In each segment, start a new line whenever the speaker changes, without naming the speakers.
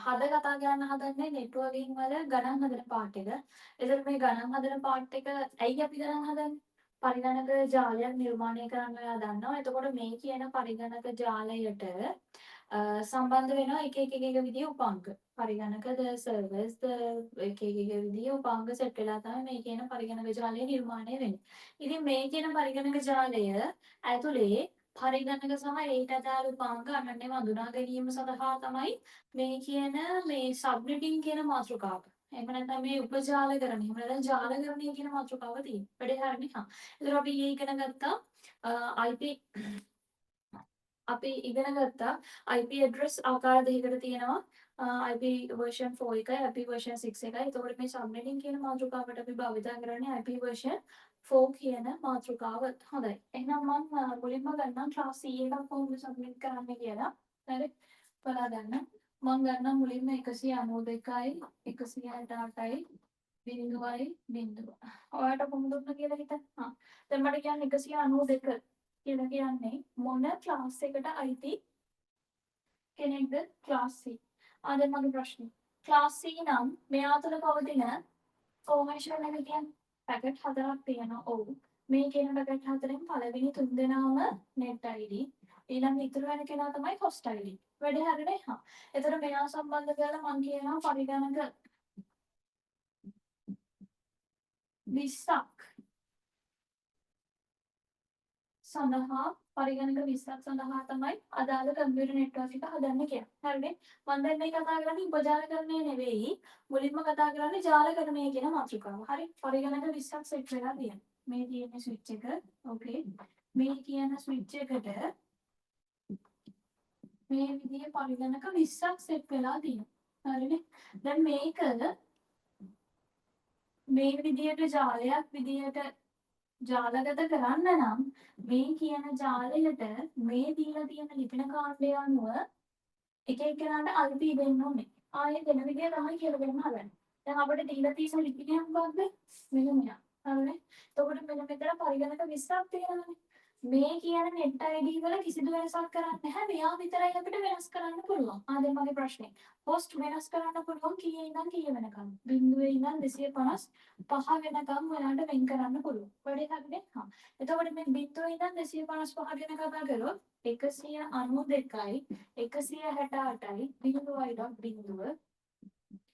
අද කතා කරන්න හදන්නේ නෙට්වර්කින් වල ගණන් හදන පාර්ට් එක. එතකොට මේ ගණන් හදන පාර්ට් එක ඇයි අපි ගණන් හදන්නේ? පරිගණක ජාලයක් නිර්මාණය කරන්න ඔයා දන්නවා. එතකොට මේ කියන පරිගණක ජාලයට සම්බන්ධ වෙනවා එක විදිහේ උපාංග. පරිගණකද සර්වර්ස්ද එක විදිහේ උපාංග සෙට් වෙලා තමයි මේ කියන පරිගණක ජාලය නිර්මාණය වෙන්නේ. ඉතින් මේ කියන පරිගණක ජාලය ඇතුලේ පරිගණක සහ ඒට අදාළ උපාංග අනන්‍යව හඳුනා ගැනීම සඳහා තමයි මේ කියන මේ සබ්නෙටින් කියන මාතෘකාව. එහෙම නැත්නම් මේ උපජාලකරණය. එහෙම නැත්නම් ජාලකරණය කියන මාතෘකාව තියෙනවා. වැඩේ හරිනේ. හා. ඒතර අපි ඊයේ ඉගෙන ගත්තා IP අපි ඉගෙන ගත්තා IP address ආකාර දෙකකට තියෙනවා. IP version 4 එකයි IP version 6 එකයි. එතකොට මේ subnetting කියන මාතෘකාවට අපි භාවිත කරන්නේ IP version 4 කියන මාතෘකාව. හොඳයි. එහෙනම් මම මුලින්ම ගන්නම් class C එකක් කොහොමද submit කරන්න කියලා. හරි. බලලා ගන්න. මම ගන්නම් මුලින්ම 192යි 168යි 0.0. ඔයාලට කොහොමද උත්තර කියලා හිතන්න. හා. දැන් මට කියන්නේ 192 කියලා කියන්නේ මොන ක්ලාස් එකට අයිති කෙනෙක්ද? Class C. දැන් මගේ ප්‍රශ්නේ. ක්ලාස් C නම් මෙයා තුළ පවතින ෆෝමේෂන් එක කියන්නේ පැකට් හතරක් තියෙනවා. ඔව්. මේ කියන පැකට් හතරෙන් පළවෙනි තුන් දෙනාම net ID. ඊළඟ ඉතුරු වෙන කෙනා තමයි host ID. වැඩේ හරිනේ? හා. එතකොට මෙයා සම්බන්ධ කරලා මම කියනවා පරිගණක 20ක් සඳහා පරිගණක 20ක් සඳහා තමයි අදාළ කම්පියුටර් නෙට්වර්ක් එක හදන්න කියන්නේ. හරිනේ? මම දැන් මේ කතා කරන්නේ උපජාලකරණය නෙවෙයි. මුලින්ම කතා කරන්නේ ජාලකරණය කියන මාතෘකාව. හරි? පරිගණක 20ක් සෙට් වෙලා තියෙනවා. මේ තියෙන ස්විච් එක. ඕකේ. මේ කියන ස්විච් එකට මේ විදිහේ පරිගණක 20ක් සෙට් වෙලා තියෙනවා. හරිනේ? දැන් මේක මේ විදිහට ජාලයක් විදිහට ජාලගත කරන්න නම් මේ කියන ජාලයට මේ දීලා තියෙන ලිපින කාණ්ඩය අනුව එක එක්කෙනාට IP දෙන්න ඕනේ. ආයේ දෙන විදිය තමයි කියලා දෙන්න හදන්නේ. දැන් අපිට දීලා තියෙන ලිපිනය මොකක්ද? මෙන්න මෙයා. හරිනේ? එතකොට මෙන්න මෙතන පරිගණක 20ක් තියෙනවානේ. මේ කියන net ID වල කිසිදු වෙනසක් කරන්නේ නැහැ. මෙයා විතරයි අපිට වෙනස් කරන්න පුළුවන්. දැන් මගේ ප්‍රශ්නේ. host වෙනස් කරන්න පුළුවන් කීයේ ඉඳන් කීය වෙනකම්? 0 ඉඳන් 255 වෙනකම් ඔයාලට වෙන් කරන්න පුළුවන්. වැඩේ හරිනේ? හා. එතකොට මේ 0 ඉඳන් 255 ගැන කතා කරොත් 192යි 168යි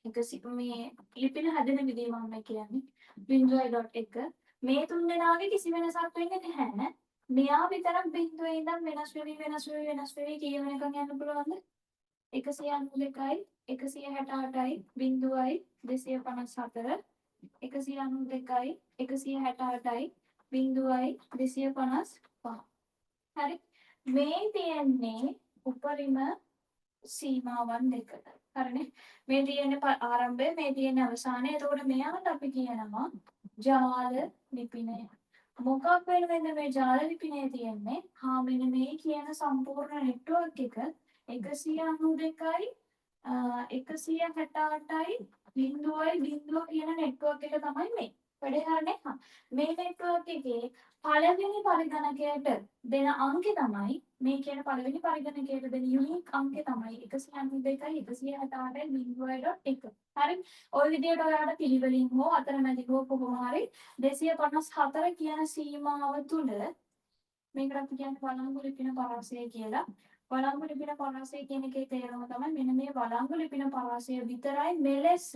0.0 මේ ලිපින හැදෙන විදිහ මම කියන්නේ 0.1 මේ තුන් දෙනාගේ කිසි වෙනසක් වෙන්නේ නැහැ. මෙයා විතරක් බිඳුවේ ඉඳන් වෙනස් වෙවි කීය වෙනකන් යන්න පුළුවන්ද? 192යි 168යි 0යි 254 192යි 168යි 0යි 255. හරි. මේ තියෙන්නේ උපරිම සීමාවන් දෙකට. හරිනේ? මේ තියෙන්නේ ආරම්භය මේ තියෙන්නේ අවසානය. එතකොට මෙයාට අපි කියනවා ජාල ලිපිනය. මොකක් වෙනුවෙන්ද මේ ජාල ලිපිනය තියෙන්නේ? මෙන්න මේ කියන සම්පූර්ණ නෙට්වර්ක් එක 192යි 168යි 0.0 කියන නෙට්වර්ක් එක තමයි මේ. වැඩේ හරිනේ? මේ නෙට්වර්ක් එකේ පළවෙනි පරිගණකයට දෙන අංකය තමයි මේ කියන පළවෙනි පරිගණකයට දෙන යුනික් අංකය තමයි 192යි 168යි 0.1. හරි? ওই විදිහට ඔයාලට පිළිවෙලින් හෝ අතරමැදි හෝ කොහොම හරි 254 කියන සීමාව තුල මේකට අපි කියන්නේ වළංගු ලිපින පරාසය කියලා. වළංගු ලිපින පරාසය කියන එකේ තේරුම තමයි මෙන්න මේ වළංගු ලිපින පරාසය විතරයි මෙලෙස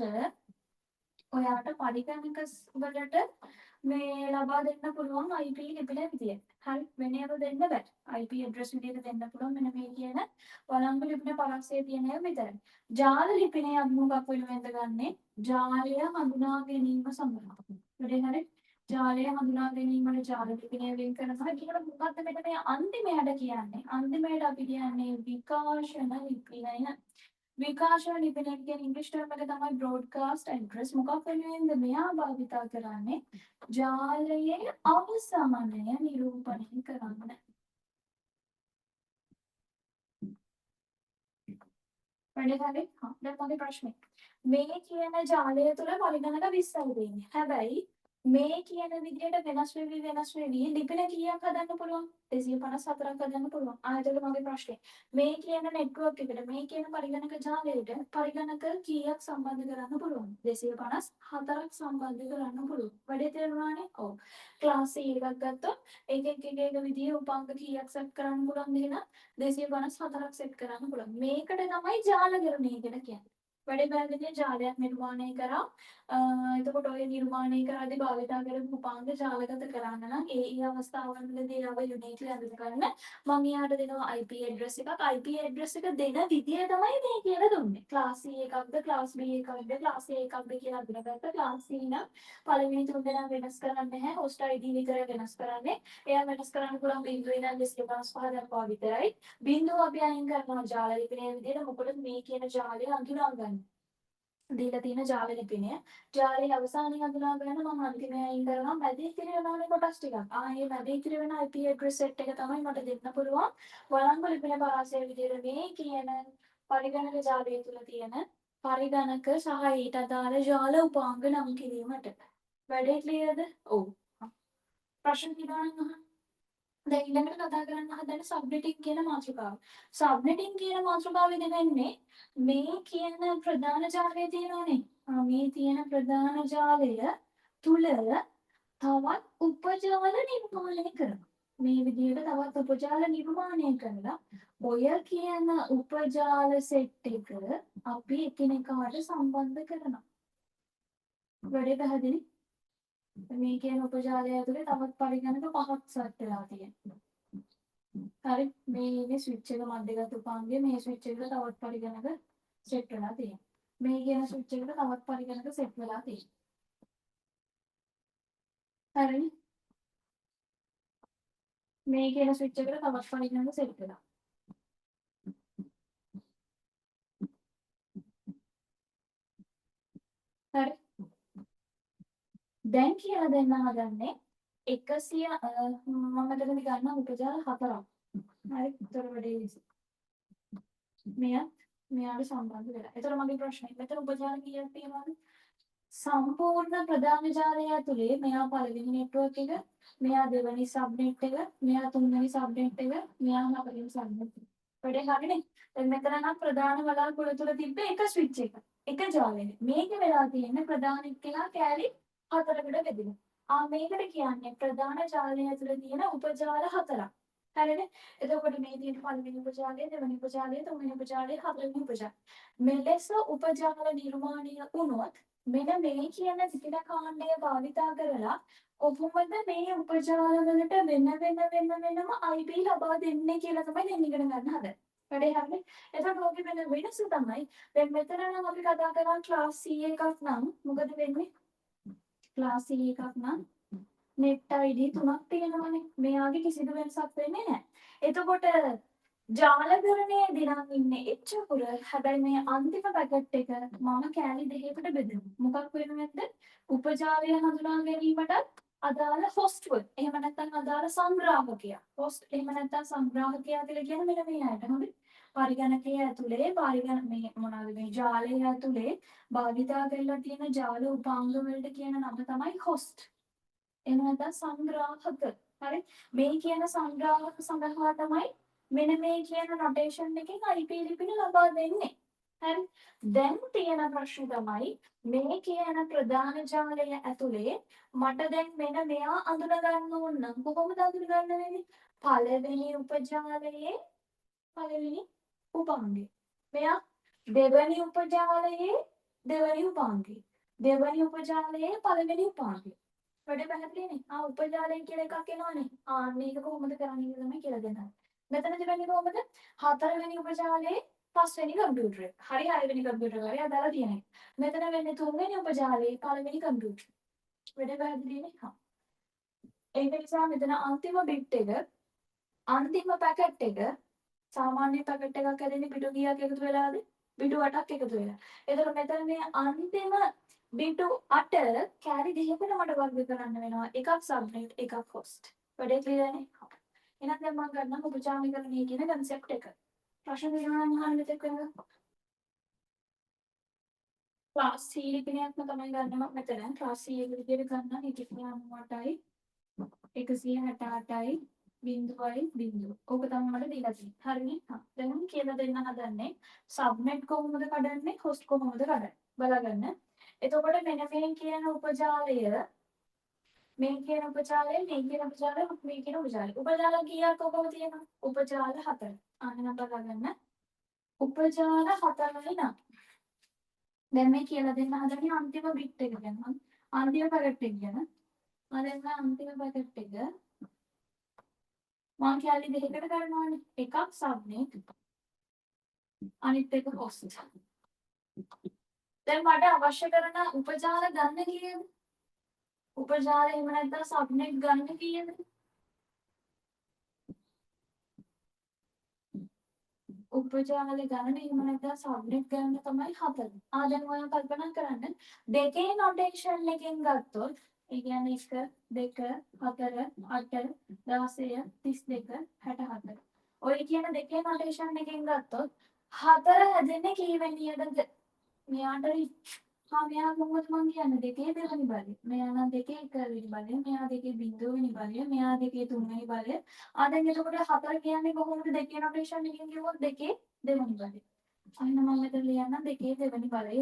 ඔයාට පරිගණක වලට මේ ලබා දෙන්න පුළුවන් IP ලිපින විදියට. හරි වෙන ඒවා දෙන්න බෑ. IP address විදියට දෙන්න පුළුවන් මෙන්න මේ කියන වළංගු ලිපින පරාසය තියෙන ඒවා විතරයි. ජාල ලිපිනයක් මොකක් වෙනුවෙන්ද ගන්නෙ? ජාලය හඳුනා ගැනීම සඳහා. හරි හරි. ජාලය හඳුනා ගැනීමට ජාල ලිපිනය වෙන් කරනවා. ඊළඟට මොකක්ද මෙතන මේ අන්තිමයට කියන්නේ? අන්තිමයට අපි කියන්නේ විකාශන ලිපිනය. විකාශන ලිපිනය කියන ඉංග්‍රීසි ටර්ම් එක තමයි broadcast address. මොකක් වෙනුවෙන්ද මෙයා භාවිත කරන්නේ? ජාලයේ අවසානය නිරූපණය කරන්න. වැඩේ හරි? දැන් මගේ ප්‍රශ්නේ. මේ කියන ජාලය තුළ පරිගණක 20යි තියෙන්නේ. හැබැයි මේ කියන විදිහට වෙනස් වෙවි ලිපින කීයක් හදන්න පුළුවන්? 254ක් හදන්න පුළුවන්. එතකොට මගේ ප්‍රශ්නේ මේ කියන නෙට්වර්ක් එකට මේ කියන පරිගණක ජාලයට පරිගණක කීයක් සම්බන්ධ කරන්න පුළුවන්? 254ක් සම්බන්ධ කරන්න පුළුවන්. වැඩේ තේරුණානේ? ඔව්. ක්ලාස් C එකක් ගත්තොත් එක විදිහේ උපාංග කීයක් සෙට් කරන්න පුළුවන්ද කියලා 254ක් සෙට් කරන්න පුළුවන්. මේකට තමයි ජාලකරණය කියලා කියන්නේ. වැඩේ පැහැදිලිද? ජාලයක් නිර්මාණය කරා එතකොට ඔය නිර්මාණය කරද්දී භාවිතා කරපු උපාංග ජාලගත කරන්න නම් ඒ අවස්ථාවන්වලදී ආව යුනික්ලි අඳුනගන්න මම යාට දෙනවා IP address එකක් IP address එක දෙන විදිය තමයි මේ කියලා දුන්නේ class C එකක්ද class B එකක්ද class A එකක්ද කියලා අඳුනගත්ත class C නම් පළවෙනි තුන් දෙනා වෙනස් කරන්නේ නැහැ host ID විතරයි වෙනස් කරන්නේ එයා වෙනස් කරන්න පුළුවන් බිඳුවේ ඉඳන් 255 දක්වා විතරයි බිඳුව අපි අයින් කරනවා ජාල ලිපිනයේ විදිහට මොකද මේ කියන ජාලය අඳුනා ගන්න දීලා තියෙන ජාල ලිපිනය. ජාලයේ අවසානයේ හඳුනා ගන්න මම අන්තිමයේ අයින් කරනවා මැදේ ඉතිරි වෙනවනේ කොටස් ටිකක්. මේ මැදේ ඉතිරි වෙන IP address set එක තමයි මට දෙන්න පුළුවන්. වළංගු ලිපින පරාසය විදිහට මේ කියන පරිගණක ජාලය තුල තියෙන පරිගණක සහ ඊට අදාළ ජාල උපාංග නම් කිරීමට. වැඩේ ක්ලියර්ද? ඔව්. ප්‍රශ්න තියෙනවා නම් අහන්න. දැන් ඊළඟට කතා කරන්න හදන සබ්නෙටිං කියන මාතෘකාව. සබ්නෙටිං කියන මාතෘකාවේදී වෙන්නේ මේ කියන ප්‍රධාන ජාලය තියෙනවනේ. මේ තියෙන ප්‍රධාන ජාලය තුල තවත් උපජාල නිර්මාණය කරනවා. මේ විදිහට තවත් උපජාල නිර්මාණය කරලා ඔය කියන උපජාල සෙට් එක අපි එකිනෙකාට සම්බන්ධ කරනවා. වැඩේ පැහැදිලි? මේ කියන උපජාලය ඇතුලේ තවත් පරිගණක පහක් සෙට් වෙලා තියෙනවා. හරි මේ ඉන්නේ ස්විච් එක මැදගත් උපාංගය මේ ස්විච් එකට තවත් පරිගණක සෙට් වෙලා තියෙනවා. මේ කියන ස්විච් එකට තවත් පරිගණක සෙට් වෙලා තියෙනවා. හරිනේ. මේ කියන ස්විච් එකට තවත් පරිගණක සෙට් වෙලා. හරි. දැන් කියලා දෙන්න හදන්නේ 100 මම මෙතනදී ගන්න උපජාල 4ක්. හරි. උතර වැඩේ මෙයාට සම්බන්ධ වෙලා. ඒතර මගේ ප්‍රශ්නේ මෙතන උපජාල කීයක් තියෙනවද? සම්පූර්ණ ප්‍රධාන ජාලය ඇතුලේ මෙයා පළවෙනි නෙට්වර්ක් එක, මෙයා දෙවෙනි සබ්නෙට් එක, මෙයා තුන්වෙනි සබ්නෙට් එක, මෙයා හතරවෙනි සබ්නෙට් එක. වැඩේ හරිනේ. දැන් මෙතන නම් ප්‍රධාන වලාකුළු තුල තිබ්බ එක ස්විච් එක. එක ජාලෙක. මේක වෙලා තියෙන්නේ ප්‍රධාන එක්කෙනා කෑලි හතරකට බෙදෙනවා. මේකට කියන්නේ ප්‍රධාන ජාලය ඇතුලේ තියෙන උපජාල හතරක්. හරිනේ. එතකොට මේ තියෙන පළවෙනි උපජාලය, දෙවෙනි උපජාලය, තුන්වෙනි උපජාලය, හතරවෙනි උපජාලය. මෙලෙස උපජාල නිර්මාණය වුණොත් මෙන්න මේ කියන ත්‍රිපිටක කාණ්ඩය භාවිතා කරලා කොහොමද මේ උපජාල වලට වෙනම IP ලබා දෙන්නේ කියලා තමයි දැන් ඉගෙන ගන්න හදන්නේ. වැඩේ හරිනේ. එතකොට ඔකේ වෙන වෙනස තමයි දැන් මෙතන නම් අපි කතා කරා ක්ලාස් C එකක් නම් මොකද වෙන්නේ? ක්ලාස් C එකක් නම් net ID 3ක් තියෙනවනේ. මෙයාගේ කිසිදු වෙනසක් වෙන්නේ නැහැ. එතකොට ජාලකරණයේදී නම් ඉන්නේ එච්චකුර හැබැයි මේ අන්තිම පැකට් එක මම කෑලි දෙකකට බෙදනවා. මොකක් වෙනුවෙන්ද? උපජාලය හඳුනා ගැනීමට අදාළ හොස්ට් වල. එහෙම නැත්නම් අදාළ සංග්‍රාහකයා. හොස්ට් එහෙම නැත්නම් සංග්‍රාහකයා කියලා කියන්නේ මෙන්න මේ අයට. හරි. පරිගණකයේ ඇතුලේ මේ මොනවාද මේ ජාලය ඇතුලේ භාවිතා කරලා තියෙන ජාල උපාංග වලට කියන නම තමයි හොස්ට්. එහෙම නැත්නම් සංග්‍රාහක. හරි. මේ කියන සංග්‍රාහක සඳහා තමයි මෙන්න මේ කියන නොටේෂන් එකෙන් IP ලිපින ලබා දෙන්නේ. හරි. දැන් තියෙන ප්‍රශ්නේ තමයි මේ කියන ප්‍රධාන ජාලය ඇතුලේ මට දැන් මෙන්න මෙයා අඳුන ගන්න ඕන නම් කොහොමද අඳුන ගන්න වෙන්නේ? පළවෙනි උපජාලයේ පළවෙනි උපාංගය. මෙයා දෙවෙනි උපජාලයේ දෙවෙනි උපාංගය. දෙවෙනි උපජාලයේ පළවෙනි උපාංගය. වැඩ පැහැදිලිනේ. උපජාලය කියලා එකක් එනවනේ. මේක කොහොමද කරන්නේ කියලා තමයි කියලා දෙනවා. මෙතනදි වෙන්නේ කොහොමද? හතරවෙනි උපජාලයේ පස්වෙනි කම්පියුටර් එක. හරි හයවෙනි කම්පියුටර් එකේ අදාලා තියෙන එක. මෙතන වෙන්නේ තුන්වෙනි උපජාලයේ පළවෙනි කම්පියුටර්. වැඩ පැහැදිලිනේ? ඒක නිසා මෙතන අන්තිම බිට් එක අන්තිම පැකට් එක සාමාන්‍ය පැකට් එකක් හැදෙන්නේ බිටු කීයක් එකතු වෙලාද? බිටු 8ක් එකතු වෙලා. ඒතකොට මෙතන මේ අන්තිම බිටු 8 කැරි දෙකකට මට වර්ග කරන්න වෙනවා. එකක් සබ්නෙට් එකක් හොස්ට්. වැඩේ ක්ලියර්නේ? එහෙනම් දැන් මම ගන්නම් උපචාමීකරණය කියන concept එක. ප්‍රශ්න තියෙනවා නම් අහන්න දෙයක් වෙනවා. ක්ලාස් C ලිපිනයක්ම තමයි ගන්නවා මෙතන. ක්ලාස් C එක විදිහට ගන්න හිතේ 98යි 168යි බිංදුවයි බිංදුව. ඕක තමයි මට දීලා තියෙන්නේ. හරිනේ? හා. දැන් මම කියලා දෙන්න හදන්නේ සබ්නෙට් කොහොමද කඩන්නේ? හොස්ට් කොහොමද කඩන්නේ? බලගන්න. එතකොට මෙන්න මේ කියන උපජාලය මේ කියන උපජාලය මේ කියන උපජාලය මේ කියන උපජාලය. උපජාල කීයක් ඔකම තියෙනවා? උපජාල 4. අන්න බලගන්න. උපජාල 4යි නම්. දැන් මේ කියලා දෙන්න හදන්නේ අන්තිම බිට් එක ගැන. අන්තිම පැකට් එක ගැන. මම දැන් අන්තිම පැකට් එක මම කැලි දෙකකට ගන්නවානේ. එකක් සබ්නෙට් අනිත් එක හොස්ට්. දැන් මට අවශ්‍ය කරන උපජාල ගන්න කීයද? උපජාල එහෙම නැත්නම් සබ්නෙට් ගන්න කීයද? උපජාල ගන්න එහෙම නැත්නම් සබ්නෙට් ගන්න තමයි 4. දැන් ඔයා කල්පනා කරන්න දෙකේ නොටේෂන් එකෙන් ගත්තොත් ඒ කියන්නේ 1 2 4 8 16 32 64. ඔය කියන දෙකේ නොටේෂන් එකෙන් ගත්තොත් 4 හැදෙන්නේ කීවෙනියටද? මෙයාට මෙයා මොකද මං කියන්නේ දෙකේ දෙවෙනි බලය. මෙයා නම් දෙකේ එක වෙනි බලය. මෙයා දෙකේ බිංදුව වෙනි බලය. මෙයා දෙකේ තුන්වෙනි බලය. දැන් එතකොට 4 කියන්නේ කොහොමද දෙකේ නොටේෂන් එකකින් කිව්වොත් දෙකේ දෙවෙනි බලය. අන්න මම මෙතන ලියන්න දෙකේ දෙවෙනි බලය.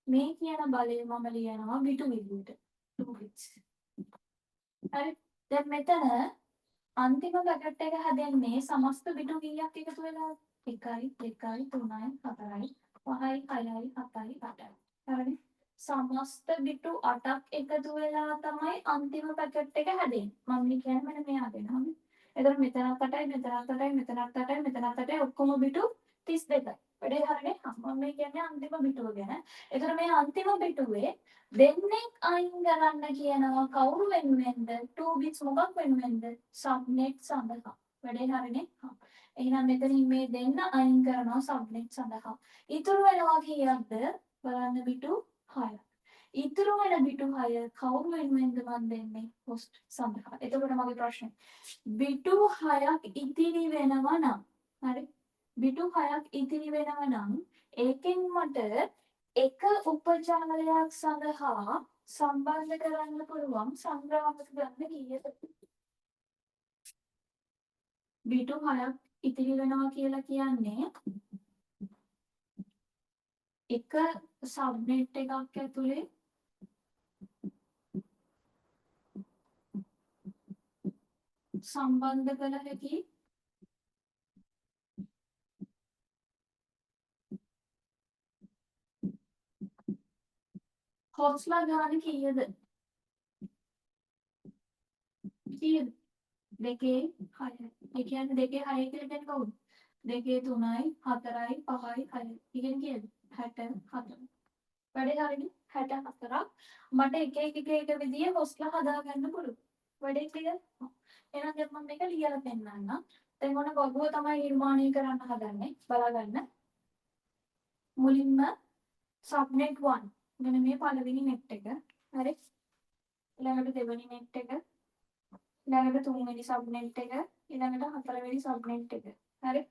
මේ කියන බලය මම ලියනවා බිටු විදියට. 2 bits. හරි. දැන් මෙතන අන්තිම පැකට් එක හැදෙන්නේ සමස්ත බිටු කීයක් එකතු වෙලා 1යි 2යි 3යි 4යි 5යි 6යි 7යි 8යි. හරිනේ? සමස්ත බිටු 8ක් එකතු වෙලා තමයි අන්තිම පැකට් එක හැදෙන්නේ. මම කියන්නේ මෙන්න මෙයා දෙනවා. එතකොට මෙතනත් 8යි මෙතනත් 8යි මෙතනත් 8යි මෙතනත් 8යි ඔක්කොම බිටු 32යි. වැඩේ හරිනේ? මම මේ කියන්නේ අන්තිම බිටුව ගැන. එතකොට මේ අන්තිම බිටුවේ දෙන්නෙක් අයින් කරන්න කියනවා කවුරු වෙනුවෙන්ද? 2 bits මොකක් වෙනුවෙන්ද? සබ්නෙට් සඳහා. වැඩේ හරිනේ? එහෙනම් මෙතනින් මේ දෙන්න අයින් කරනවා සබ්නෙට් සඳහා. ඉතුරු වෙනවා කීයක්ද? බලන්න බිටු 6. ඉතුරු වෙන බිටු 6 කවුරු වෙනුවෙන්ද මන් දෙන්නේ? හොස්ට් සඳහා. එතකොට මගේ ප්‍රශ්නේ බිටු 6ක් ඉතිරි වෙනවා නම් හරි බිටු 6ක් ඉතිරි වෙනවා නම් ඒකෙන් මට එක උපජාලයක් සඳහා සම්බන්ධ කරන්න පුළුවන් සංග්‍රාමක ගන්න කීයද? බිටු 6ක් ඉතිරි වෙනවා කියලා කියන්නේ එක සබ්නෙට් එකක් ඇතුලේ සම්බන්ධ කළ හැකි හොස්ලා ගාන කීයද? කීයද? දෙකේ 6යි. ඒ කියන්නේ දෙකේ 6 කියලා කියන්නේ කවුද? දෙකේ 3යි 4යි 5යි 6යි. ඉගෙන කීයද? 64. වැඩේ හරිනේ 64ක් මට එක විදිය හොස්ලා හදාගන්න පුළුවන්. වැඩේ ක්ලියර්? එහෙනම් දැන් මම මේක ලියලා පෙන්නන්නම්. දැන් ඔන්න වගුව තමයි නිර්මාණය කරන්න හදන්නේ. බලාගන්න. මුලින්ම සබ්නෙට් 1 මෙන්න මේ පළවෙනි නෙට් එක. හරි. ඊළඟට දෙවෙනි නෙට් එක. ඊළඟට තුන්වෙනි සබ්නෙට් එක. ඊළඟට හතරවෙනි සබ්නෙට් එක. හරි.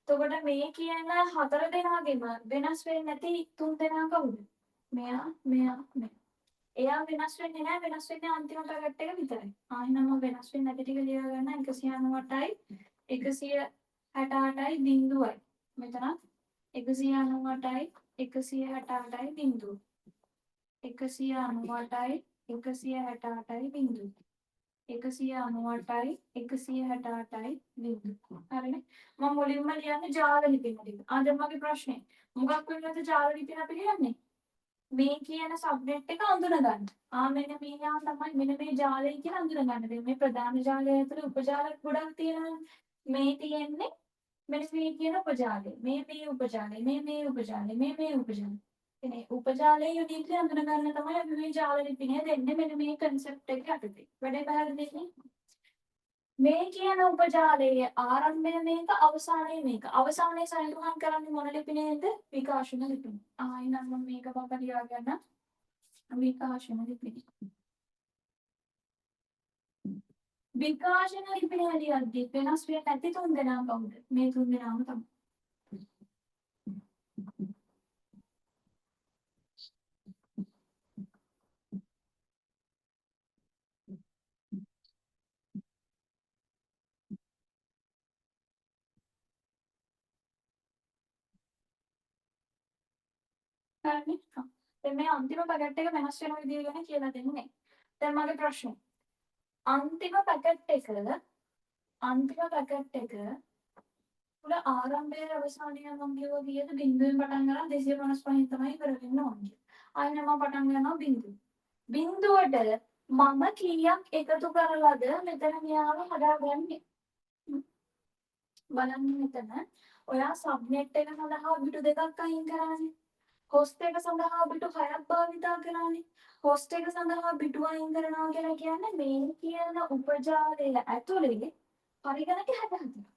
එතකොට මේ කියන හතර දෙනාගෙම වෙනස් වෙන්නේ නැති තුන් දෙනා කවුද? මෙයා මෙයා. එයා වෙනස් වෙන්නේ නැහැ වෙනස් වෙන්නේ අන්තිම පැකට් එක විතරයි. එහෙනම් වෙනස් වෙන්නේ නැති ටික ලියා ගන්න 198යි 168යි බිංදුවයි. මෙතන 198යි 168යි බිංදුව. 198යි 168යි බිංදුව. 198යි 168යි බිංදුව. හරිනේ? මම මුලින්ම ලියන්නේ ජාල ලිපින ටික. දැන් මගේ ප්‍රශ්නේ මොකක් වෙනවද ජාල ලිපින අපි ලියන්නේ? මේ කියන සබ්නෙට් එක අඳුනගන්න. මෙන්න මේවා තමයි මෙන්න මේ ජාලය කියලා අඳුනගන්න. දැන් මේ ප්‍රධාන ජාලය ඇතුලේ උපජාල ගොඩක් තියෙනවා. මේ තියෙන්නේ මෙන්න මේ කියන උපජාලය. මේ උපජාලය. මේ උපජාලය. මේ උපජාලය. එනේ උපජාලය යුනිට්ලි අඳුනගන්න තමයි අපි මේ ජාල ලිපිනය දෙන්නේ මෙන්න මේ concept එක යටතේ. වැඩේ පැහැදිලිද? මේ කියන උපජාලයේ ආරම්භය මේක අවසානයේ මේක. අවසානයේ සඳහන් කරන්නේ මොන ලිපිනයේද? විකාශන ලිපිනය. එහෙනම් මම මේක පොත ලියාගන්න. විකාශන ලිපිනය. විකාශන ලිපිනය ලියද්දී වෙනස් වෙන්නේ නැති තුන් දෙනා කවුද? මේ තුන් දෙනාම තමයි. හරිනේ. හා. දැන් මේ අන්තිම පැකට් එක වෙනස් වෙන විදිය ගැන කියලා දෙන්නේ. දැන් මගේ ප්‍රශ්නේ. අන්තිම පැකට් එක තුල ආරම්භයේ අවසානයේ මම කියවා ගියද බිංදුවෙන් පටන් ගන්න 255න් තමයි ඉවර වෙන්න ඕනේ. ආයෙ මම පටන් ගන්නවා බිංදුව. බිංදුවට මම කීයක් එකතු කරලාද මෙතන මෙයාව හදාගන්නේ? බලන්න මෙතන ඔයා සබ්නෙට් එක සඳහා බිටු දෙකක් අයින් කරානේ. හොස්ට් එක සඳහා බිටු 6ක් භාවිතා කරානේ. හොස්ට් එක සඳහා බිටු අයින් කරනවා කියලා කියන්නේ මේ කියන උපජාලය ඇතුලේ පරිගණක 64.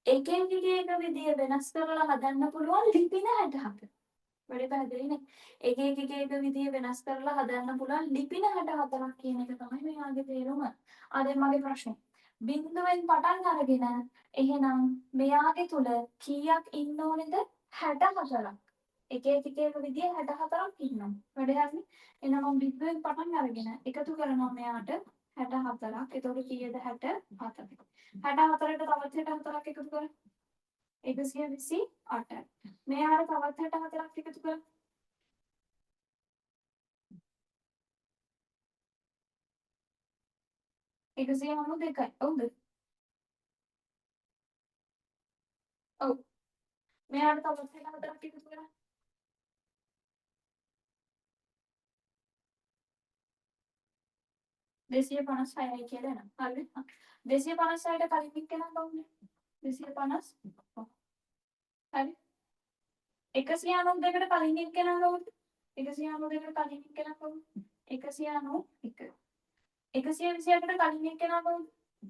එක විදිය වෙනස් කරලා හදන්න පුළුවන් ලිපින 64. වැඩි පැහැදිලිනේ. එක විදිය වෙනස් කරලා හදන්න පුළුවන් ලිපින 64ක් කියන එක තමයි මෙයාගේ තේරුම. ආ මගේ ප්‍රශ්නේ. බිංදුවෙන් පටන් අරගෙන එහෙනම් මෙයාගේ තුල කීයක් ඉන්න ඕනේද? 64ක්. එක විදිය 64ක් ඉන්නවා. වැඩි හරිනේ. එහෙනම් මම බිංදුවෙන් පටන් අරගෙන එකතු කරනවා මෙයාට 64ක්. එතකොට කීයද 64. 64ට තවත් 64ක් එකතු කරලා 128. මෙයාට තවත් 64ක් එකතු කරලා 192යි. හවුද? ඔව්. මෙයාට තවත් 64ක් එකතු කරලා 256යි කියලා එනවා. හරිද? 256ට කලින් එක්කෙනා කවුද? 250. ඔව්. හරි. 192කට කලින් එක්කෙනා කවුද? 192කට කලින් එක්කෙනා කවුද? 191. 128ට කලින් එක්කෙනා කවුද?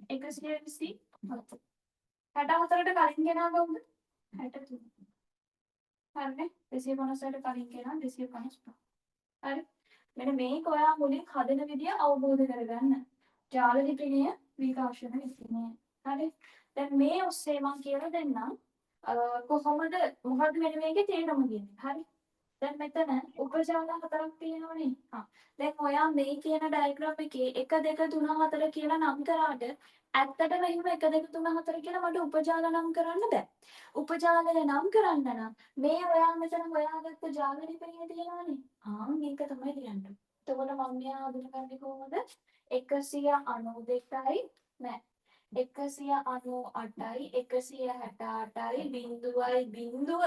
127. 64ට කලින් කෙනා කවුද? 63. හරිනේ. 256ට කලින් කෙනා 255. හරි. මෙන්න මේක ඔයා මුලින් හදන විදිය අවබෝධ කරගන්න. ජාල ලිපිනය විකාශන ලිපිනය. හරි. දැන් මේ ඔස්සේ මම කියලා දෙන්නම් කොහොමද මොකද්ද මෙන්න මේකේ තේරුම කියන්නේ. හරි. දැන් මෙතන උපජාල හතරක් තියෙනවනේ. දැන් ඔයා මේ කියන ඩයග්‍රෑම් එකේ 1 2 3 4 කියලා නම් කරාට ඇත්තටම එහෙම 1 2 3 4 කියලා මට උපජාල නම් කරන්න බෑ. උපජාලය නම් කරන්න නම් මේ ඔයා මෙතන හොයාගත්ත ජාල ලිපිණිය තියෙනවනේ. මේක තමයි ලියන්න. එතකොට මම මෙයා හඳුනගන්නේ කොහොමද? 192යි නෑ 198යි 168යි බිංදුවයි බිංදුව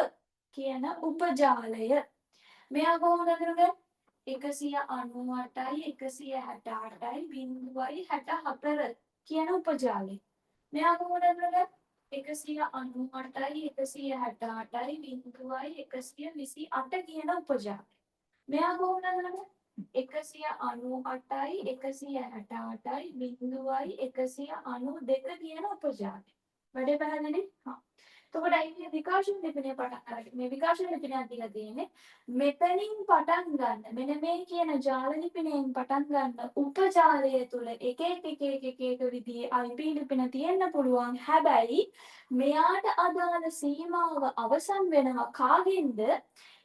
කියන උපජාලය මෙයා කොහොමද හඳුනගන්නේ? 198යි 168යි බිංදුවයි 64 කියන උපජාලය. මෙයා කොහොමද හඳුනගන්නේ? 198යි 168යි බිංදුවයි 128 කියන උපජාලය. මෙයා කොහොමද හඳුනගන්නේ? 198යි 168යි බිංදුවයි 192 කියන උපජාලය. වැඩේ පැහැදිලි? එතකොට මේ විකාශන ලිපිනය පටන් අරගෙන මේ විකාශන ලිපිනයක් දීලා තියෙන්නේ මෙතනින් පටන් ගන්න මෙන්න මේ කියන ජාල ලිපිනයෙන් පටන් ගන්න උපජාලය තුල එක විදිහේ IP ලිපින තියෙන්න පුළුවන් හැබැයි මෙයාට අදාළ සීමාව අවසන් වෙනවා කාගෙන්ද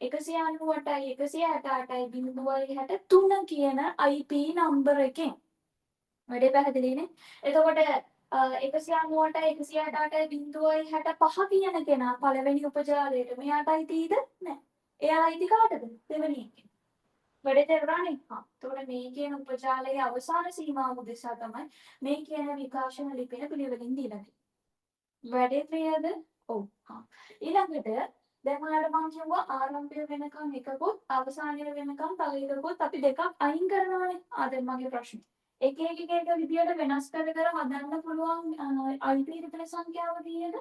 198යි 168යි බිංදුවයි 63 කියන IP නම්බර එකෙන් වැඩේ පැහැදිලිනේ එතකොට 198යි 168යි බිංදුවයි 65 කියන කෙනා පළවෙනි උපජාලයට මෙයාට අයිතිද නැහැ. එයා අයිති කාටද? දෙවෙනි එකේ. වැඩේ තේරුණානේ? එතකොට මේ කියන උපජාලයේ අවසාන සීමාව උදෙසා තමයි මේ කියන විකාශන ලිපින පිළිවෙලින් දීලා තියෙන්නේ. වැඩේ ක්ලියර්ද? ඔව්. ඊළඟට දැන් ඔයාලට මම කිව්වා ආරම්භය වෙනකන් එකකුත් අවසානය වෙනකන් තව එකකුත් අපි දෙකක් අයින් කරනවානේ. දැන් මගේ ප්‍රශ්නේ. එක විදියට වෙනස් කර හදන්න පුළුවන් IP රිපල සංඛ්‍යාව කීයද?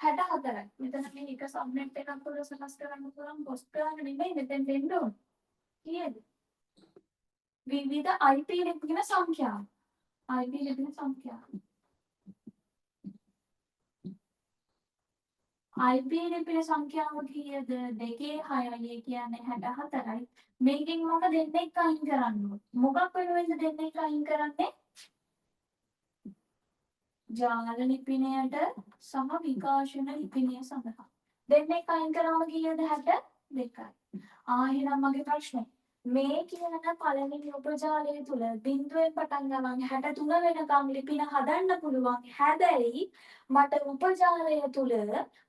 64යි. මෙතන මේ එක සබ්නෙට් එකක් තුළ සකස් කරන්න පුළුවන් පොස්ට් ගන්න නෙමෙයි මෙතෙන් දෙන්න ඕන. කීයද? විවිධ IP රිපල සංඛ්‍යාව. IP රිපල සංඛ්‍යාව. IP රිපල සංඛ්‍යාව කීයද? 2 6යි කියන්නේ 64යි. මේකෙන් මම දෙන්නෙක් අයින් කරන්න ඕන. මොකක් වෙනුවෙන්ද දෙන්නෙක් අයින් කරන්නේ? ජාල ලිපිනයට සහ විකාශන ලිපිනය සඳහා. දෙන්නෙක් අයින් කරාම කීයද 62යි. එහෙනම් මගේ ප්‍රශ්නේ මේ කියන පළවෙනි උපජාලය තුල බිඳුවෙන් පටන් ගමන් 63 වෙනකම් ලිපින හදන්න පුළුවන්. හැබැයි මට උපජාලය තුල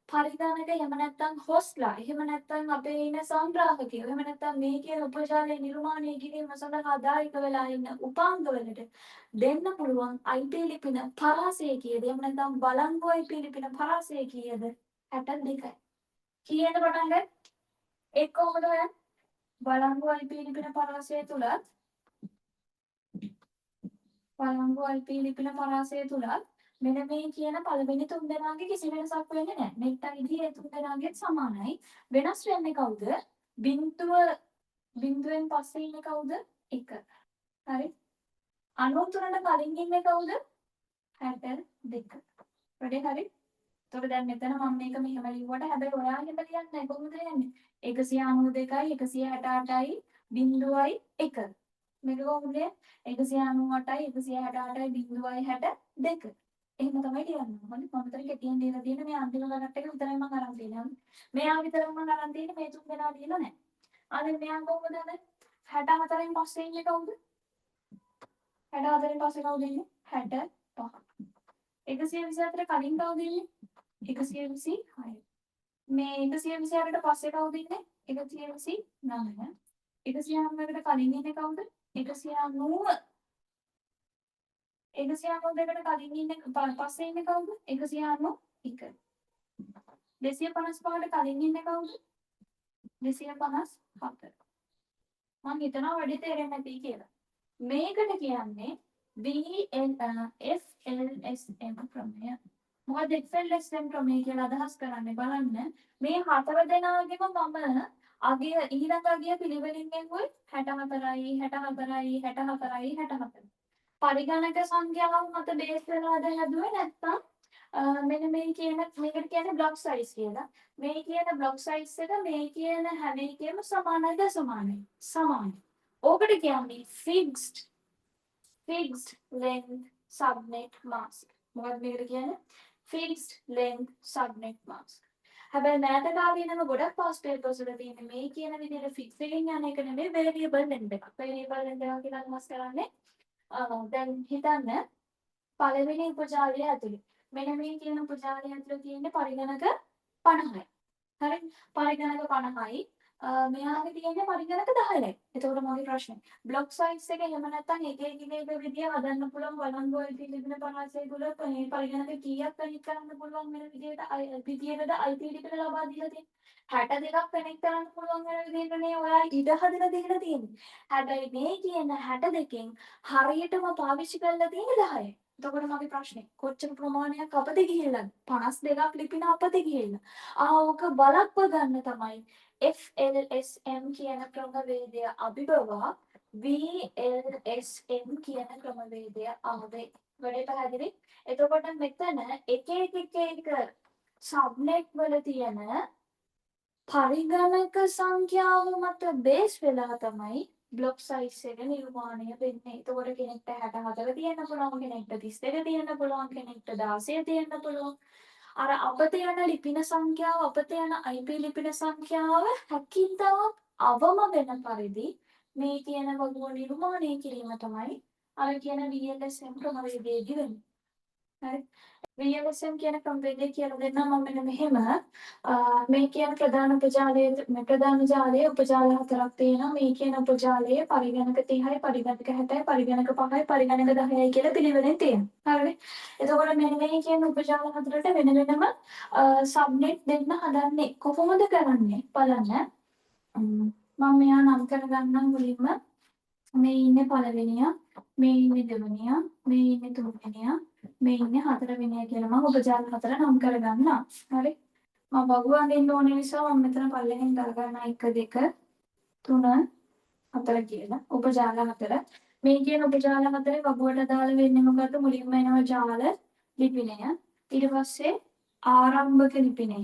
පරිගණක එහෙම නැත්නම් හොස්ලා එහෙම නැත්නම් අපේ ඉන්න සංග්‍රාහකයෝ එහෙම නැත්නම් මේ කියන උපජාලය නිර්මාණය කිරීම සඳහා දායක වෙලා ඉන්න උපාංගවලට දෙන්න පුළුවන් IP ලිපින පරාසය කීයද? එහෙම නැත්නම් බලංගු IP ලිපින පරාසය කීයද? 62යි. කීයද පටන් ගන්නේ? ඒක කොහොමද හොයන්නේ? බලංගු IP ලිපින පරාසය තුලත් මෙන්න මේ කියන පළවෙනි තුන් දෙනාගේ කිසි වෙනසක් වෙන්නේ නැහැ. නෙට් ID ඒ තුන් දෙනාගෙත් සමානයි. වෙනස් වෙන්නේ කවුද? බිඳුවෙන් පස්සේ ඉන්නේ කවුද? 1. හරි. 93ට කලින් ඉන්නේ කවුද? 62. වැඩේ හරි. එතකොට දැන් මෙතන මම මේක මෙහෙම ලිව්වට හැබැයි ඔයා එහෙම ලියන්නේ නැහැ. කොහොමද ලියන්නේ? 192යි 168යි 0.1. මේක කොහොමද? 198යි 168යි 0.62. එහෙම තමයි ලියන්න ඕනේ. මම මෙතන කෙටියෙන් ලියලා තියෙන මේ අන්තිම ගණන් එක විතරයි මම අරන් තියෙන්නේ. මෙයා විතරක් මම අරන් තියෙන්නේ මේ තුන් දෙනා ලියලා නැහැ. අනේ මෙයා කොහොමද දන්නේ? 64න් පස්සේ ඉන්නේ කවුද? 64න් පස්සේ කවුද ඉන්නේ? 65. 124 කලින් කවුද ඉන්නේ? 126. මේ 126ට පස්සේ කවුද ඉන්නේ? 129. 190කට කලින් ඉන්නේ කවුද? 190. 192කට කලින් ඉන්නේ පස්සේ ඉන්නේ කවුද? 191. 255ට කලින් ඉන්නේ කවුද? 257. මම හිතනවා වැඩි තේරෙන්නේ නැති කියලා. මේකට කියන්නේ FLSM ක්‍රමය. මොකද FLSM ක්‍රමය කියලා අදහස් කරන්නේ බලන්න මේ හතර දෙනාගේම මම අගය ඊළඟ අගය පිළිවෙලින් ගෙවුවොත් 64යි 64යි 64යි 64. පරිගණක සංඛ්‍යාව මත බේස් වෙලාද හැදුවේ නැත්නම් මෙන්න මේ කියන මේකට කියන්නේ බ්ලොක් සයිස් කියලා. මේ කියන බ්ලොක් සයිස් එක මේ කියන හැම එකේම සමානයිද සමානයි. සමානයි. ඕකට කියන්නේ fixed length subnet mask. මොකක්ද මේකට කියන්නේ? fixed length subnet mask. හැබැයි මෑත කාලේ ඉඳන් ගොඩක් past papers වල තියෙන මේ කියන විදිහට fix එකෙන් යන එක නෙමෙයි variable length එක. variable length එක කියලා අදහස් කරන්නේ දැන් හිතන්න පළවෙනි උපජාලය ඇතුලේ මෙන්න මේ කියන උපජාලය ඇතුලේ තියෙන පරිගණක 50යි. හරි? පරිගණක 50යි. මෙයාගේ තියෙන්නේ පරිගණක 10යි. එතකොට මගේ ප්‍රශ්නේ බ්ලොක් සයිස් එක එහෙම නැත්නම් එක එක විදිය හදන්න පුළුවන් වළංගු වල තිබෙන පරාසය තුල මේ පරිගණක කීයක් කනෙක්ට් කරන්න පුළුවන් වෙන විදියටද IP ලිපින ලබා දීලා තියෙන්නේ. 62ක් කනෙක්ට් කරන්න පුළුවන් වෙන විදියට නේ ඔයා ඉඩ හදලා දීලා තියෙන්නේ. හැබැයි මේ කියන 62කින් හරියටම පාවිච්චි කරලා තියෙන්නේ 10යි. එතකොට මගේ ප්‍රශ්නේ කොච්චර ප්‍රමාණයක් අපතේ ගිහිල්ලාද? 52ක් ලිපින අපතේ ගිහිල්ලා. ඕක බලක්ව ගන්න තමයි FLSM කියන ක්‍රමවේදය අභිබවා VLSM කියන ක්‍රමවේදය ආවේ. වැඩේ පැහැදිලි? එතකොට මෙතන එක සබ්නෙට් වල තියෙන පරිගණක සංඛ්‍යාව මත බේස් වෙලා තමයි බ්ලොක් සයිස් එක නිර්මාණය වෙන්නේ. එතකොට කෙනෙක්ට 64 තියෙන්න පුළුවන්, කෙනෙක්ට 32 තියෙන්න පුළුවන්, කෙනෙක්ට 16 තියෙන්න පුළුවන්. අර අපතේ යන ලිපින සංඛ්‍යාව අපතේ යන IP ලිපින සංඛ්‍යාව හැකිතාක් අවම වෙන පරිදි මේ කියන වගුව නිර්මාණය කිරීම තමයි අර කියන VLSM ක්‍රමවේදයේදී වෙන්නේ. හරි. VLSM කියන ක්‍රමවේදය කියලා දෙන්නම් මම මෙන්න මෙහෙම මේ කියන ප්‍රධාන ජාලයේ උපජාල හතරක් තියෙනවා. මේ කියන උපජාලයේ පරිගණක 30යි පරිගණක 60යි පරිගණක 5යි පරිගණක 10යි කියලා පිළිවෙලින් තියෙනවා. හරිද? එතකොට මෙන්න මේ කියන උපජාල හතරට වෙන වෙනම සබ්නෙට් දෙන්න හදන්නේ කොහොමද කරන්නේ බලන්න. මම මෙයා නම් කරගන්නම් මුලින්ම මේ ඉන්නේ පළවෙනියා, මේ ඉන්නේ දෙවෙනියා, මේ ඉන්නේ තුන්වෙනියා, මේ ඉන්නේ හතරවෙනියා කියලා මම උපජාල හතර නම් කරගන්නවා. හරි? මම වගුවන් දෙන්න ඕන නිසා මම මෙතන පල්ලෙහෙන් දාගන්නවා 1 2 3 4 කියලා. උපජාල හතර. මේ කියන උපජාල හතරේ වගුවට දාලා වෙන්නේ මොකද්ද? මුලින්ම එනවා ජාල ලිපිනය. ඊට පස්සේ ආරම්භක ලිපිනය.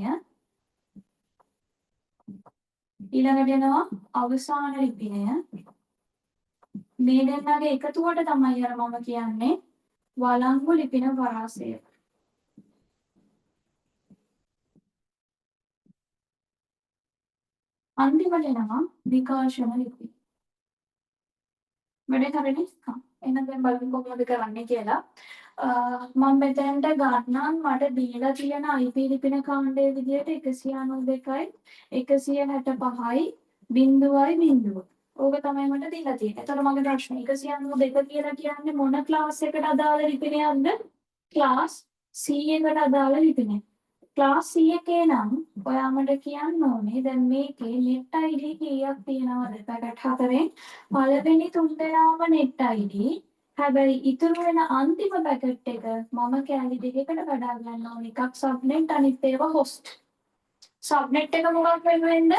ඊළඟට එනවා අවසාන ලිපිනය. මේ දෙන්නගේ එකතුවට තමයි අර මම කියන්නේ වළංගු ලිපින පරාසය. අන්තිමට එනවා විකාශන ලිපි. වැඩේ හරිනේ? හා. එහෙනම් දැන් බලමු කොහොමද කරන්නේ කියලා. මම මෙතෙන්ට ගන්නම් මට දීලා තියෙන IP ලිපින කාණ්ඩයේ විදිහට 192යි 165යි 0.0. ඕක තමයි මට දීලා තියෙන්නේ. එතකොට මගේ ප්‍රශ්නේ 192 කියලා කියන්නේ මොන ක්ලාස් එකට අදාළ ලිපිනයක්ද? ක්ලාස් C එකට අදාළ ලිපිනය. ක්ලාස් C එකේ නම් ඔයා මට කියන්න ඕනේ දැන් මේකේ net ID කීයක් තියෙනවද? පැකට් හතරෙන් පළවෙනි තුන් දෙනාම net ID. හැබැයි ඉතුරු වෙන අන්තිම පැකට් එක මම කැලි දෙකකට කඩා ගන්න ඕනේ. එකක් subnet අනිත් ඒවා host. subnet එක මොකක් වෙනුවෙන්ද?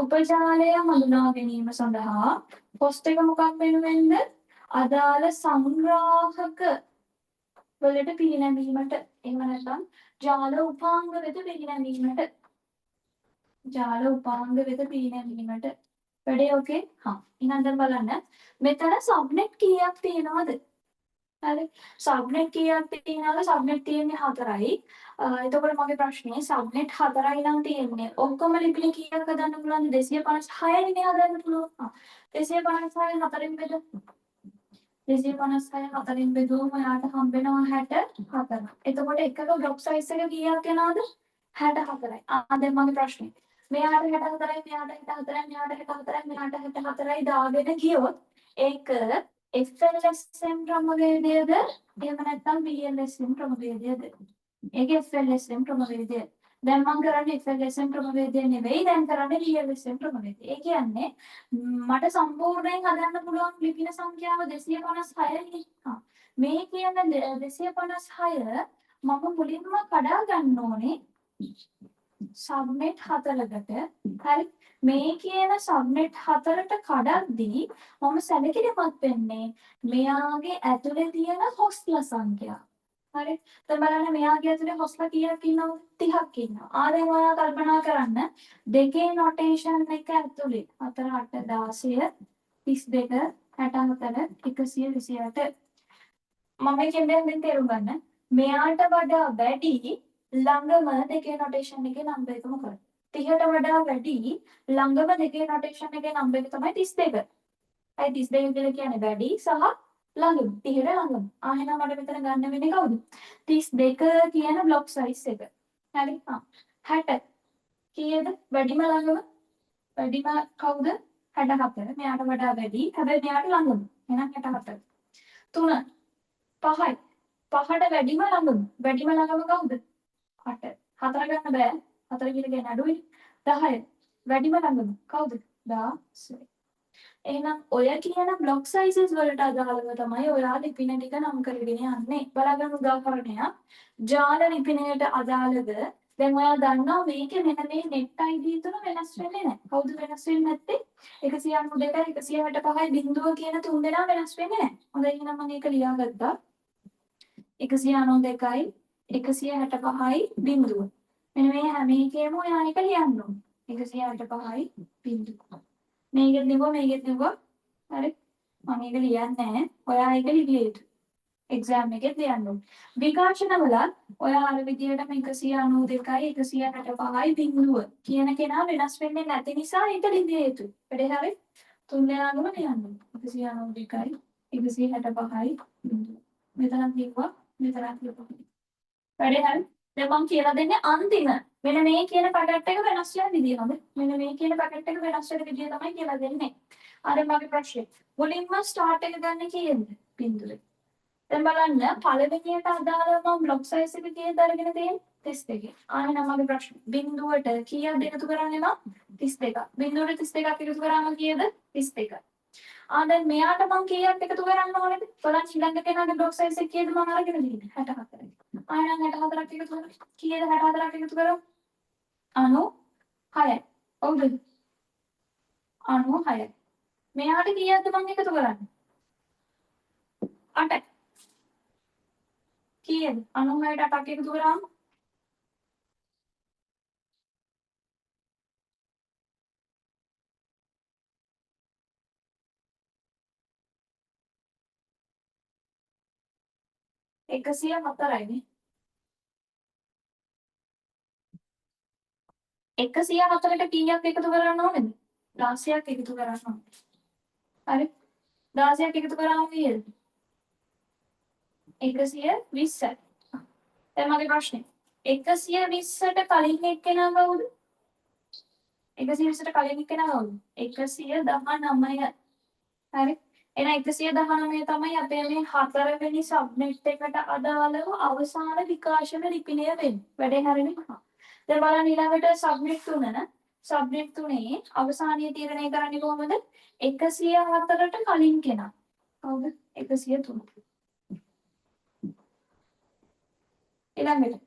උපජාලය හඳුනා ගැනීම සඳහා. host එක මොකක් වෙනුවෙන්ද? අදාළ සංග්‍රාහක වලට පිරිනැමීමට එහෙම නැත්නම් ජාල උපාංග වෙත පිරිනැමීමට වැඩේ ඕකේ හා එහෙනම් දැන් බලන්න මෙතන සබ්නෙට් කීයක් තියෙනවද හරි සබ්නෙට් කීයක් තියෙනවද සබ්නෙට් තියෙන්නේ 4යි එතකොට මගේ ප්‍රශ්නේ සබ්නෙට් 4යි නම් තියෙන්නේ ඔක්කොම ලිපින කීයක් හදන්න පුළුවන්ද 256 නේ හදන්න පුළුවන් 256 4න් බෙද 256 4න් බෙදුවම ඔයාට හම්බ වෙනවා 64. එතකොට එකක බ්ලොක් සයිස් එක කීයක් යනවද? 64යි. දැන් මගේ ප්‍රශ්නේ. මෙයාට 64යි, මෙයාට 64යි, මෙයාට 64යි, මෙයාට 64යි දාගෙන ගියොත් ඒක FLSM ක්‍රමවේදයද? එහෙම නැත්නම් BLSM ක්‍රමවේදයද? ඒක FLSM ක්‍රමවේදය. දැන් මම කරන්නේ FLSM ක්‍රමවේදය නෙවෙයි දැන් කරන්නේ BLSM ක්‍රමවේදය. ඒ කියන්නේ මට සම්පූර්ණයෙන් හදන්න පුළුවන් ලිපින සංඛ්‍යාව 256යි. මේ කියන 256 මම මුලින්ම කඩා ගන්න ඕනේ සබ්නෙට් 4කට. හරි. මේ කියන සබ්නෙට් 4ට කඩද්දී මම සැලකිලිමත් වෙන්නේ මෙයාගේ ඇතුලේ තියෙන හොස්ලා සංඛ්‍යාව. හරි. දැන් බලන්න මෙයාගේ ඇතුලේ හොස්ලා කීයක් ඉන්නවද? 30ක් ඉන්නවා. දැන් ඔයා කල්පනා කරන්න දෙකේ නොටේෂන් එක ඇතුලේ 4 8 16 32 64 128 මම කියන්නේ දැන් තේරුම් ගන්න. මෙයාට වඩා වැඩි ළඟම දෙකේ නොටේෂන් එකේ නම්බර් එක මොකක්ද? 30ට වඩා වැඩි ළඟම දෙකේ නොටේෂන් එකේ නම්බර් එක තමයි 32. ඒ 32 කියලා කියන්නේ වැඩි සහ ළඟම 30ට ළඟම. එහෙනම් මට මෙතන ගන්න වෙන්නේ කවුද? 32 කියන බ්ලොක් සයිස් එක. හරි. 60 කීයද? වැඩිම ළඟම. වැඩිම කවුද? 64. මෙයාට වඩා වැඩි. හැබැයි මෙයාට ළඟම. එහෙනම් 64. 3 5යි. 5ට වැඩිම ළඟම. වැඩිම ළඟම කවුද? 8. 4 ගන්න බෑ. 4 කියලා කියන්නේ අඩුයි. 10. වැඩිම ළඟම කවුද? 16. එහෙනම් ඔය කියන බ්ලොක් සයිසස් වලට අදාළව තමයි ඔයා ලිපින ටික නම් කරගෙන යන්නේ. බලගන්න උදාහරණයක්. ජාල ලිපිනයට අදාළව දැන් ඔයා දන්නවා මේකේ මෙන්න මේ net ID තුන වෙනස් වෙන්නේ නැහැ. කවුද වෙනස් වෙන්නේ නැත්තේ? 192 165 බිඳුව කියන තුන් දෙනා වෙනස් වෙන්නේ නැහැ. හොඳයි එහෙනම් මම ඒක ලියාගත්තා. 192යි 165යි බිඳුව. මෙන්න මේ හැම එකේම ඔයා එක ලියන්න ඕනේ. 165යි බිඳුව. මේකෙත් ලිව්වා හරි මම ඒක ලියන්නේ නැහැ ඔයා ඒක ලිවිය යුතුයි එක්සෑම් එකෙත් ලියන්න ඕනේ විකාශනවල ඔයා අර විදියටම 192යි 165යි බිඳුව කියන කෙනා වෙනස් වෙන්නේ නැති නිසා ඒක ලිවිය යුතුයි වැඩේ හරි තුන් දෙනාගම ලියන්න ඕනේ 192යි 165යි බිඳුව මෙතනත් ලිව්වා මෙතනත් ලිව්වා වැඩේ හරි දැන් මම කියලා දෙන්නේ අන්තිම මෙන්න මේ කියන පැකට් එක වෙනස් වෙන විදිය හොඳ මෙන්න මේ කියන පැකට් එක වෙනස් වෙන විදිය තමයි කියලා දෙන්නේ අර මගේ ප්‍රශ්නේ මුලින්ම ස්ටාර්ට් එක ගන්න කීයද බිඳුවේ දැන් බලන්න පළවෙනියට අදාළව මම බ්ලොක් සයිස් එක කීයද අරගෙන තියෙන්නේ 32 ආයෙනම් මගේ ප්‍රශ්නේ බිඳුවට කීයක්ද එකතු කරන්නේ නම් 32ක් බිඳුවට 32ක් එකතු කරාම කීයද 32යි දැන් මෙයාට මම කීයක් එකතු කරන්න ඕනේද බලන්න ඊළඟ කෙනාගේ බ්ලොක් සයිස් එක කීයද මම අරගෙන තියෙන්නේ 64යි ආයෙනම් 64ක් එකතු කරලා කීයද 64ක් එකතු කරා 96යි හවුද 96යි මෙයාට කීයක්ද මම එකතු කරන්නේ 8යි කීයද 96ට 8ක් එකතු කරාම 104යිනේ 104ට කීයක් එකතු කරන්න ඕනේද 16ක් එකතු කරන්න ඕනේ හරි 16ක් එකතු කරාම කීයද? 120යි. දැන් මගේ ප්‍රශ්නේ 120ට කලින් එක්කෙනා කවුද? 120ට කලින් එක්කෙනා කවුද? 119. හරි. එහෙනම් 119 තමයි අපේ මේ 4 වෙනි සබ්නෙට් එකට අදාළව අවසාන විකාශන ලිපිනය වෙන්නේ. වැඩේ හරිනේ. දැන් බලන්න ඊළඟට සබ්නෙට් 3 සබ්නෙට් 3 අවසානීය තීරණය කරන්නේ කොහොමද? 104ට කලින් කෙනා. කවුද? 103. ඊළඟට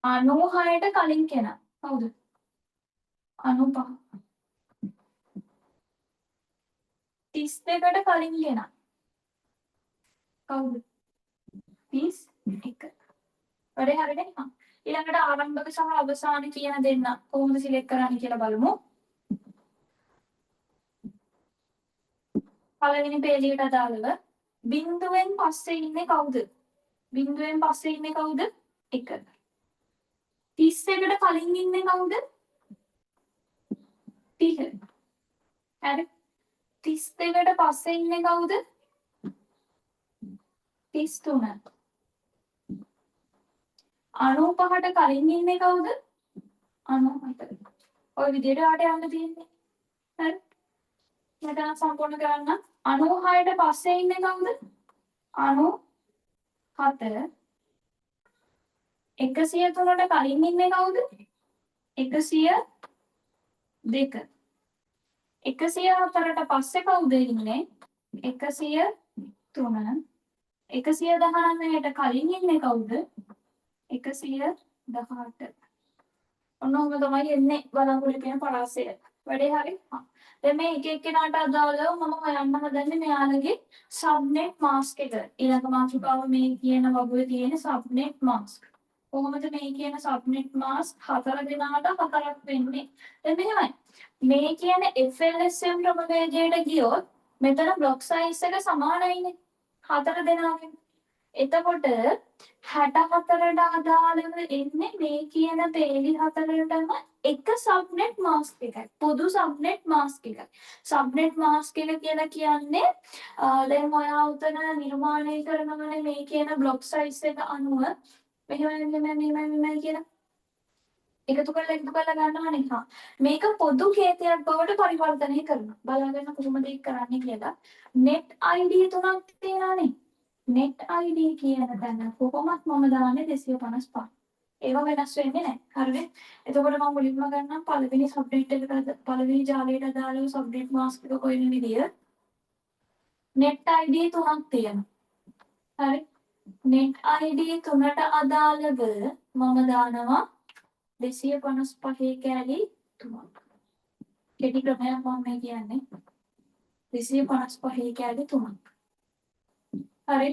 96ට කලින් කෙනා. කවුද? 95. 32ට කලින් කෙනා. කවුද? 31. වැඩේ හරිනේ. ඊළඟට ආරම්භක සහ අවසාන කියන දෙන්න කොහොමද සිලෙක්ට් කරන්නේ කියලා බලමු. පළවෙනි පේලියට අදාළව බිඳුවෙන් පස්සේ ඉන්නේ කවුද? බිඳුවෙන් පස්සේ ඉන්නේ කවුද? 1. 31ට කලින් ඉන්නේ කවුද? 30. හරි. 32ට පස්සේ ඉන්නේ කවුද? 33. 95ට කලින් ඉන්නේ කවුද? 94. ඔය විදිහට ආට යන්න තියෙන්නේ. හරි. මෙතන සම්පූර්ණ කරන්න. 96ට පස්සේ ඉන්නේ කවුද? 97. 103ට කලින් ඉන්නේ කවුද? 102. 104ට පස්සේ කවුද ඉන්නේ? 103. 119ට කලින් ඉන්නේ කවුද? 118. ඔන්නෝම තමයි එන්නේ බලංගු ලිපින පරාසය. වැඩේ හරි? දැන් මේ එක එක්කෙනාට අදාළව මම හොයන්න හදන්නේ මෙයාලගේ සබ්නෙට් මාස්ක් එක. ඊළඟ මාතෘකාව මේ කියන වගුවේ තියෙන සබ්නෙට් මාස්ක්. කොහොමද මේ කියන සබ්නෙට් මාස්ක් 4 දෙනාට 4ක් වෙන්නේ? දැන් මෙහෙමයි. මේ කියන FLSM ක්‍රමවේදයට ගියොත් මෙතන බ්ලොක් සයිස් එක සමානයිනේ 4 දෙනාගෙන්. එතකොට 64ට අදාළව එන්නේ මේ කියන පේලි 4ටම එක සබ්නෙට් මාස්ක් එකයි. පොදු සබ්නෙට් මාස්ක් එකයි. සබ්නෙට් මාස්ක් එක කියලා කියන්නේ දැන් ඔයා උතන නිර්මාණය කරනවනේ මේ කියන බ්ලොක් සයිස් එක අනුව මෙහෙම කියලා එකතු කරලා ගන්නවනේ. මේක පොදු කේතයක් බවට පරිවර්තනය කරනවා. බලාගන්න කොහොමද ඒක කරන්නේ කියලා. net ID 3ක් තියෙනවානේ. net ID කියන තැන කොහොමත් මම දාන්නේ 255. ඒව වෙනස් වෙන්නේ නැහැ. හරිද? එතකොට මම මුලින්ම ගන්නම් පළවෙනි සබ්නෙට් එකට පළවෙනි ජාලයට අදාළව සබ්නෙට් මාස්ක් එක කොයින විදිය. net ID 3ක් තියෙනවා. හරි. net ID 3ට අදාළව මම දානවා 255 කැලි 3ක්. කෙටි ක්‍රමයක් මම මේ කියන්නේ. 255 කැලි 3ක්. හරි.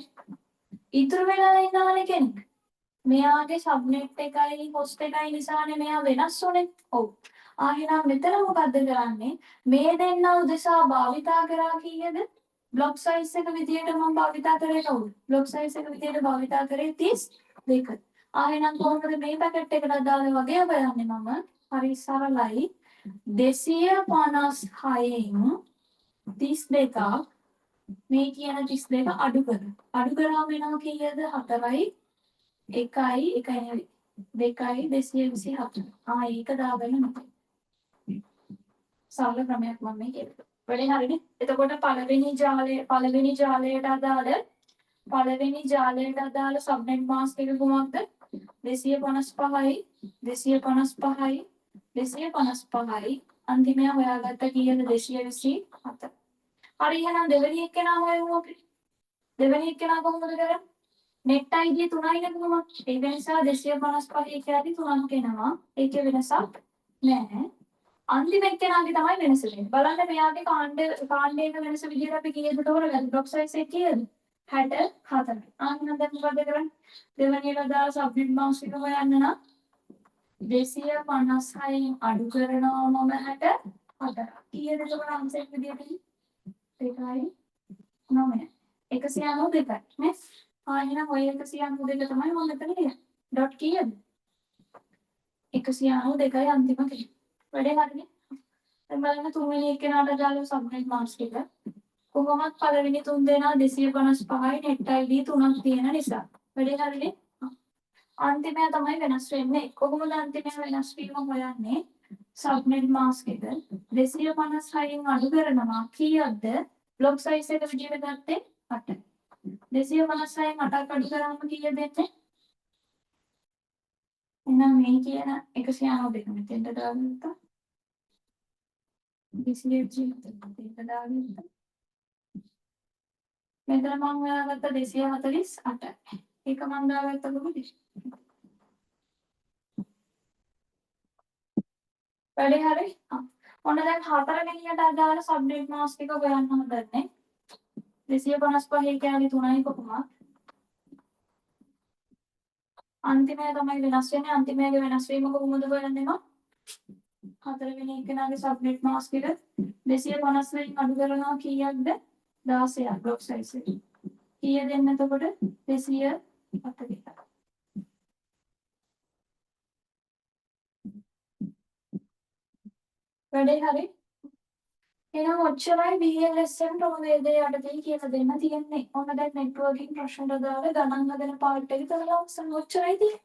ඉතුරු වෙලා ඉන්නවනේ කෙනෙක්. මෙයාගේ සබ්නෙට් එකයි හොස්ට් එකයි නිසානේ මෙයා වෙනස් වුනේ. ඔව්. එහෙනම් මෙතන මොකද්ද කරන්නේ? මේ දෙන්න උදෙසා භාවිතා කරා කීයද? බ්ලොක් සයිස් එක විදියට මම භාවිතා කරේ කවුද? බ්ලොක් සයිස් එක විදියට භාවිතා කරේ 32. එහෙනම් කොහොමද මේ පැකට් එකට අදාළ වගේ හොයන්නේ මම? හරි සරලයි. 256න් 32ක් මේ කියන 32 අඩු කරනවා. අඩු කරාම වෙනවා කීයද? 4යි 1යි 1යි නෙවෙයි 2යි 227. ඒක දාගන්න මතක. සරල ක්‍රමයක් මම මේ කියන්නේ. වැඩේ හරිනේ. එතකොට පළවෙනි ජාලයට අදාළ සබ්නෙට් මාස්ක් එක කොහොමද? 255යි 255යි 255යි අන්තිමය හොයාගත්ත කීයද? 227. හරි එහෙනම් දෙවෙනි එක්කෙනා හොයමු අපි. දෙවෙනි එක්කෙනා කොහොමද කරන්නේ? net ID 3යි කොහොමද? ඒක නිසා 255 කැලි 3ක් එනවා. ඒකේ වෙනසක් නැහැ. අන්තිම එක්කෙනාගේ තමයි වෙනස වෙන්නේ. බලන්න මෙයාගේ කාණ්ඩයක වෙනස විදිහට අපි කීයද තෝරගන්න? බ්ලොක් සයිස් එක කීයද? 64. අන්න දැන් මොකද කරන්නේ? දෙවෙනියට අදාළ සබ්නෙට් මාස්ක් එක හොයන්න නම් 256න් අඩු කරනවා මම 64. කීයද ඒක ආන්සර් විදිහට? 2යි 9. 192යි නේ? එහෙනම් ඔය 192 තමයි මම මෙතන ලියන්නේ. ඩොට් කීයද? 192යි අන්තිම කෙනෙක්. වැඩේ හරිනේ. දැන් බලන්න තුන්වෙනි එක්කෙනාට දාලා සබ්නෙට් මාක්ස් ටික. කොහොමත් පළවෙනි තුන් දෙනා 255යි නෙට් ID 3ක් තියෙන නිසා. වැඩේ හරිනේ. අන්තිමයා තමයි වෙනස් වෙන්නේ. කොහොමද අන්තිමයා වෙනස් වීම හොයන්නේ? සබ්නෙට් මාස්ක් එක 256න් අඩු කරනවා කීයක්ද? බ්ලොක් සයිස් එක විදිහට ගත්තේ 8. 256න් 8ක් අඩු කරාම කීයද දෙන්නේ? එහෙනම් මේ කියන 192 මෙතෙන්ට දාගත්තා. 240 දාගත්තා. මෙතන මම හොයාගත්ත 248. ඒක මම දාගත්ත කොහොමද? වැඩේ හරි? ඔන්න දැන් හතරවෙනියට අදාළ සබ්නෙට් මාස්ක් එක හොයන්න හදන්නේ. 255 කෑලි 3යි කොහොමද? අන්තිමය තමයි වෙනස් වෙන්නේ. අන්තිමයගේ වෙනස් වීම කොහොමද හොයන්නේ? හතරවෙනි එකනාගේ සබ්නෙට් මාස්ක් එක 250 අඩු කරනවා කීයක්ද? 16ක් බ්ලොක් සයිස් එක. කීය දෙන්න එතකොට 240. වැඩේ හරි? එහෙනම් ඔච්චරයි BLSM ප්‍රවේදයේ යටතේ කියලා දෙන්න තියෙන්නේ. ඔන්න දැන් නෙට්වර්කින් ප්‍රශ්නට දාලා ගණන් හදන පාර්ට් එක කරලා ඔච්චරයි තියෙන්නේ.